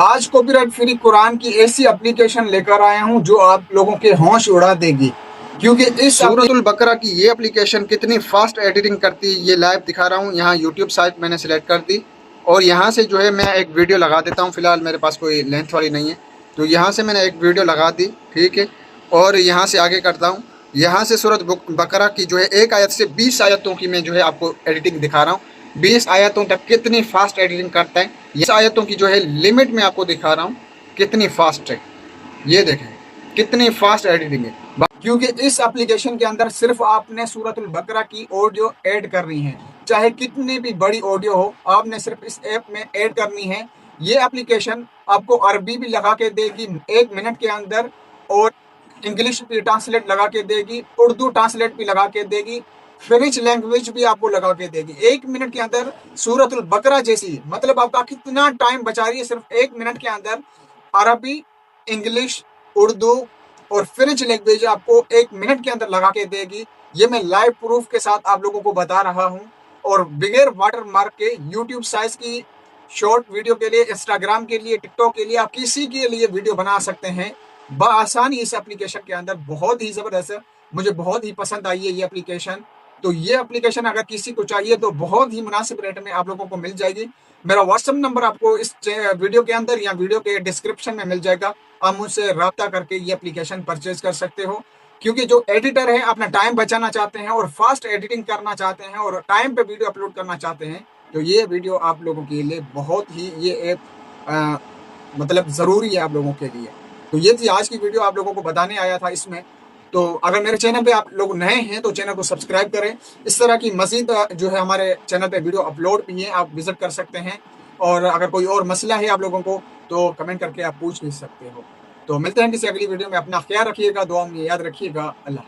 आज copyright free Quran की ऐसी एप्लीकेशन लेकर आया हूं जो आप लोगों के होश उड़ा देगी, क्योंकि इस सूरतुल बकरा की ये एप्लीकेशन कितनी फास्ट एडिटिंग करती है ये लाइव दिखा रहा हूं। यहाँ यूट्यूब साइट मैंने सिलेक्ट कर दी और यहाँ से जो है मैं एक वीडियो लगा देता हूँ। फिलहाल मेरे पास कोई लेंथ वाली नहीं है, तो यहाँ से मैंने एक वीडियो लगा दी, ठीक है। और यहाँ से आगे करता हूँ। यहाँ से सूरत बकरा की जो है एक आयत से 20 आयतों की मैं जो है आपको एडिटिंग दिखा रहा हूँ। 20 आयतों तक कितनी फास्ट एडिटिंग करता है। 20 आयतों की जो है लिमिट में आपको दिखा रहा हूँ कितनी फास्ट है। ये देखें कितनी फास्ट एडिटिंग है, क्योंकि इस एप्लीकेशन के अंदर सिर्फ आपने सूरतुल बकरा की ऑडियो ऐड करनी है। चाहे कितनी भी बड़ी ऑडियो हो, आपने सिर्फ इस ऐप में ऐड करनी है। ये एप्लीकेशन आपको अरबी भी लगा के देगी 1 मिनट के अंदर, और इंग्लिश भी ट्रांसलेट लगा के देगी, उर्दू ट्रांसलेट भी लगा के देगी, फ्रेंच लैंग्वेज भी आपको लगा के देगी 1 मिनट के अंदर। सूरतुल बकरा जैसी, मतलब आपका कितना टाइम बचा रही है। सिर्फ 1 मिनट के अंदर अरबी, इंग्लिश, उर्दू और फ्रेंच लैंग्वेज आपको 1 मिनट के अंदर लगा के देगी। ये मैं लाइव प्रूफ के साथ आप लोगों को बता रहा हूँ। और बगैर वाटर मार्क के यूट्यूब साइज की शॉर्ट वीडियो के लिए, इंस्टाग्राम के लिए, टिकटॉक के लिए, आप किसी के लिए वीडियो बना सकते हैं बआसानी इस एप्लीकेशन के अंदर। बहुत ही ज़बरदस्त है, मुझे बहुत ही पसंद आई है ये एप्लीकेशन। तो ये एप्लीकेशन अगर किसी को चाहिए तो बहुत ही मुनासिब रेट में आप लोगों को मिल जाएगी। मेरा व्हाट्सएप नंबर आपको इस वीडियो के अंदर या वीडियो के डिस्क्रिप्शन में मिल जाएगा। आप मुझसे रब्ता करके ये एप्लीकेशन परचेज कर सकते हो, क्योंकि जो एडिटर है अपना टाइम बचाना चाहते हैं और फास्ट एडिटिंग करना चाहते हैं और टाइम पे वीडियो अपलोड करना चाहते हैं, तो ये वीडियो आप लोगों के लिए बहुत ही, ये ऐप मतलब ज़रूरी है आप लोगों के लिए। तो ये थी आज की वीडियो, आप लोगों को बताने आया था इसमें। तो अगर मेरे चैनल पे आप लोग नए हैं तो चैनल को सब्सक्राइब करें। इस तरह की मज़ीद जो है हमारे चैनल पे वीडियो अपलोड भी हैं, आप विज़िट कर सकते हैं। और अगर कोई और मसला है आप लोगों को तो कमेंट करके आप पूछ भी सकते हो। तो मिलते हैं किसी अगली वीडियो में। अपना ख्याल रखिएगा, दुआ में याद रखिएगा। अल्लाह।